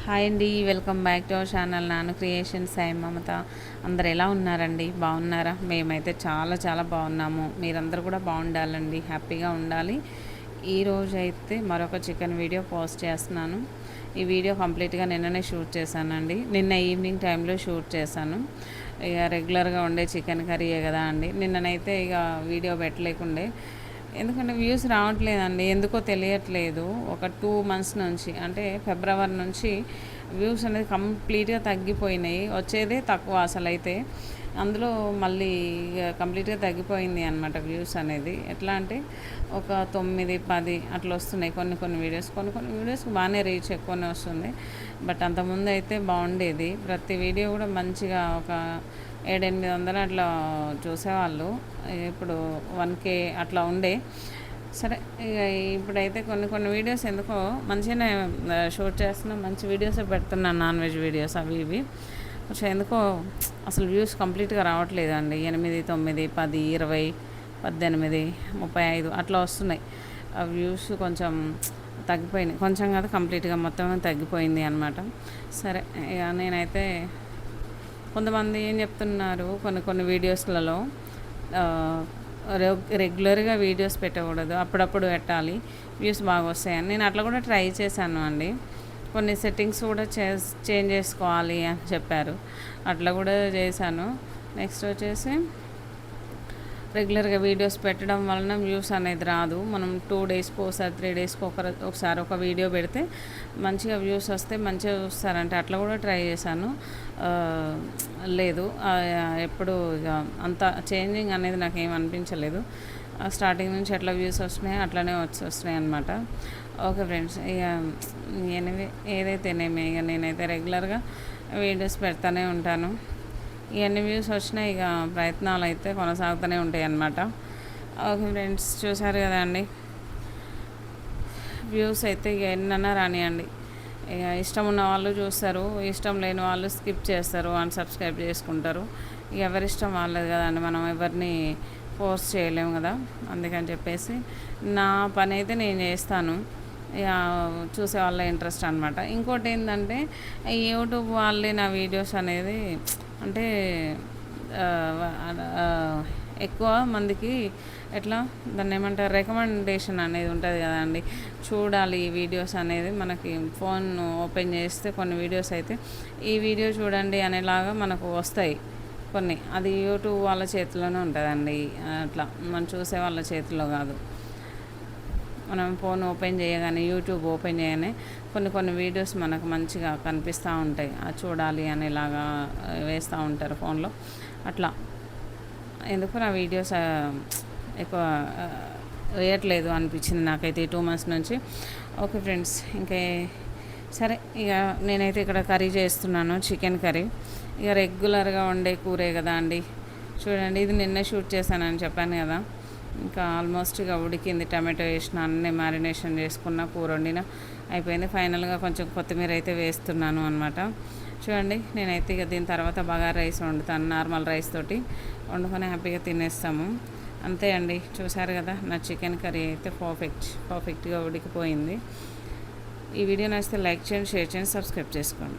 Hi అండి, welcome back to our channel నాను creations. Sai మమత. అందరు ఎలా ఉన్నారండి? బాగున్నారా? మేమైతే చాలా చాలా బాగున్నాము. మీరందరూ కూడా బాగుండాలండి, హ్యాపీగా ఉండాలి. ఈరోజు అయితే మరొక చికెన్ వీడియో పోస్ట్ చేస్తున్నాను. ఈ వీడియో కంప్లీట్గా నిన్ననే షూట్ చేశానండి. నిన్న ఈవినింగ్ టైంలో షూట్ చేశాను. ఇక రెగ్యులర్గా ఉండే చికెన్ కర్రీయే కదా అండి. నిన్ననైతే ఇక వీడియో పెట్టలేకుండే, ఎందుకంటే వ్యూస్ రావట్లేదండి, ఎందుకో తెలియట్లేదు. ఒక 2 months నుంచి, అంటే ఫిబ్రవరి నుంచి వ్యూస్ అనేది కంప్లీట్గా తగ్గిపోయినాయి. వచ్చేదే తక్కువ అసలు. అయితే అందులో మళ్ళీ కంప్లీట్గా తగ్గిపోయింది అనమాట వ్యూస్ అనేది. ఎట్లా అంటే ఒక 9, 10 అట్లా వస్తున్నాయి కొన్ని వీడియోస్ బాగానే రీచ్ ఎక్కువనే వస్తుంది. బట్ అంతకుముందు అయితే బాగుండేది. ప్రతి వీడియో కూడా మంచిగా ఒక 700-800 అట్లా చూసేవాళ్ళు. ఇప్పుడు 1K అట్లా ఉండే. సరే, ఇక ఇప్పుడైతే కొన్ని వీడియోస్ ఎందుకో మంచిగానే షూట్ చేస్తున్నా, మంచి వీడియోసే పెడుతున్నాను, నాన్ వెజ్ వీడియోస్ అవి ఇవి. కొంచెం ఎందుకో అసలు వ్యూస్ కంప్లీట్గా రావట్లేదండి. 8, 9, 10, 20, 18, 35 అట్లా వస్తున్నాయి. ఆ వ్యూస్ కొంచెం తగ్గిపోయినాయి. కొంచెం కాదు, కంప్లీట్గా మొత్తం తగ్గిపోయింది అనమాట. సరే, ఇక నేనైతే కొంతమంది ఏం చెప్తున్నారు, కొన్ని వీడియోస్లలో రెగ్యులర్గా వీడియోస్ పెట్టకూడదు, అప్పుడప్పుడు పెట్టాలి, వ్యూస్ బాగా వస్తాయని. నేను అట్లా కూడా ట్రై చేశాను అండి. కొన్ని సెట్టింగ్స్ కూడా చేంజ్ చేసుకోవాలి అని చెప్పారు, అట్లా కూడా చేశాను. నెక్స్ట్ వచ్చేసి రెగ్యులర్గా వీడియోస్ పెట్టడం వలన వ్యూస్ అనేది రాదు. మనం 2 daysకి ఒకసారి, 3 daysకి ఒకసారి ఒక వీడియో పెడితే మంచిగా వ్యూస్ వస్తే మంచిగా చూస్తారంటే అట్లా కూడా ట్రై చేశాను. లేదు, ఎప్పుడు ఇక అంత చేంజింగ్ అనేది నాకు ఏం అనిపించలేదు. స్టార్టింగ్ నుంచి ఎట్లా వ్యూస్ వస్తున్నాయి అట్లనే వస్తున్నాయి అనమాట. ఓకే ఫ్రెండ్స్, ఇక ఎనివే ఏదైతేనేమి ఇక నేనైతే రెగ్యులర్గా వీడియోస్ పెడతానే ఉంటాను. ఇవన్నీ వ్యూస్ వచ్చినాయి, ఇక ప్రయత్నాలు అయితే కొనసాగుతూనే ఉంటాయి అన్నమాట. ఓకే ఫ్రెండ్స్, చూసారు కదా అండి, వ్యూస్ అయితే ఇక ఎన్నన్నా రానియండి. ఇక ఇష్టం ఉన్న వాళ్ళు చూస్తారు, ఇష్టం లేని వాళ్ళు స్కిప్ చేస్తారు, అన్సబ్స్క్రైబ్ చేసుకుంటారు. ఇక ఎవరిష్టం వాళ్ళది కదండి, మనం ఎవరిని ఫోర్స్ చేయలేము కదా. అందుకని చెప్పేసి నా పని అయితే నేను చేస్తాను. ఇక చూసే వాళ్ళ ఇంట్రెస్ట్ అనమాట. ఇంకోటి ఏంటంటే, యూట్యూబ్ వాళ్ళే నా వీడియోస్ అనేది అంటే ఎక్కువ మందికి ఎట్లా దాన్ని ఏమంటారు, రికమెండేషన్ అనేది ఉంటుంది కదండి. చూడాలి ఈ వీడియోస్ అనేది, మనకి ఫోన్ ఓపెన్ చేస్తే కొన్ని వీడియోస్ అయితే ఈ వీడియో చూడండి అనేలాగా మనకు వస్తాయి కొన్ని. అది యూట్యూబ్ వాళ్ళ చేతిలోనే ఉంటుందండి. అట్లా మనం చూసే వాళ్ళ చేతిలో కాదు. మనం ఫోన్ ఓపెన్ చేయగానే, యూట్యూబ్ ఓపెన్ చేయగానే కొన్ని వీడియోస్ మనకు మంచిగా కనిపిస్తూ ఉంటాయి. అది చూడాలి అనేలాగా వేస్తూ ఉంటారు ఫోన్లో. అట్లా ఎందుకు నా వీడియోస్ ఎక్కువ వేయట్లేదు అనిపించింది నాకైతే ఈ 2 months నుంచి. ఓకే ఫ్రెండ్స్, ఇంకే సరే, ఇక నేనైతే ఇక్కడ కర్రీ చేస్తున్నాను, చికెన్ కర్రీ. ఇక రెగ్యులర్గా వండే కూరే కదా అండి. చూడండి, ఇది నిన్నే షూట్ చేశానని చెప్పాను కదా. ఇంకా ఆల్మోస్ట్ ఇక ఉడికింది. టమాటో వేసిన, అన్నీ మ్యారినేషన్ చేసుకున్న, కూర వండిన అయిపోయింది. ఫైనల్గా కొంచెం కొత్తిమీర అయితే వేస్తున్నాను అనమాట. చూడండి, నేనైతే ఇక దీని తర్వాత బగారా రైస్ వండుతాను, నార్మల్ రైస్ తోటి వండుకొని హ్యాపీగా తినేస్తాము. అంతే అండి. చూసారు కదా, నా చికెన్ కర్రీ అయితే పర్ఫెక్ట్గా ఉడికిపోయింది. ఈ వీడియో నచ్చితే లైక్ చేయండి, షేర్ చేయండి, సబ్స్క్రైబ్ చేసుకోండి.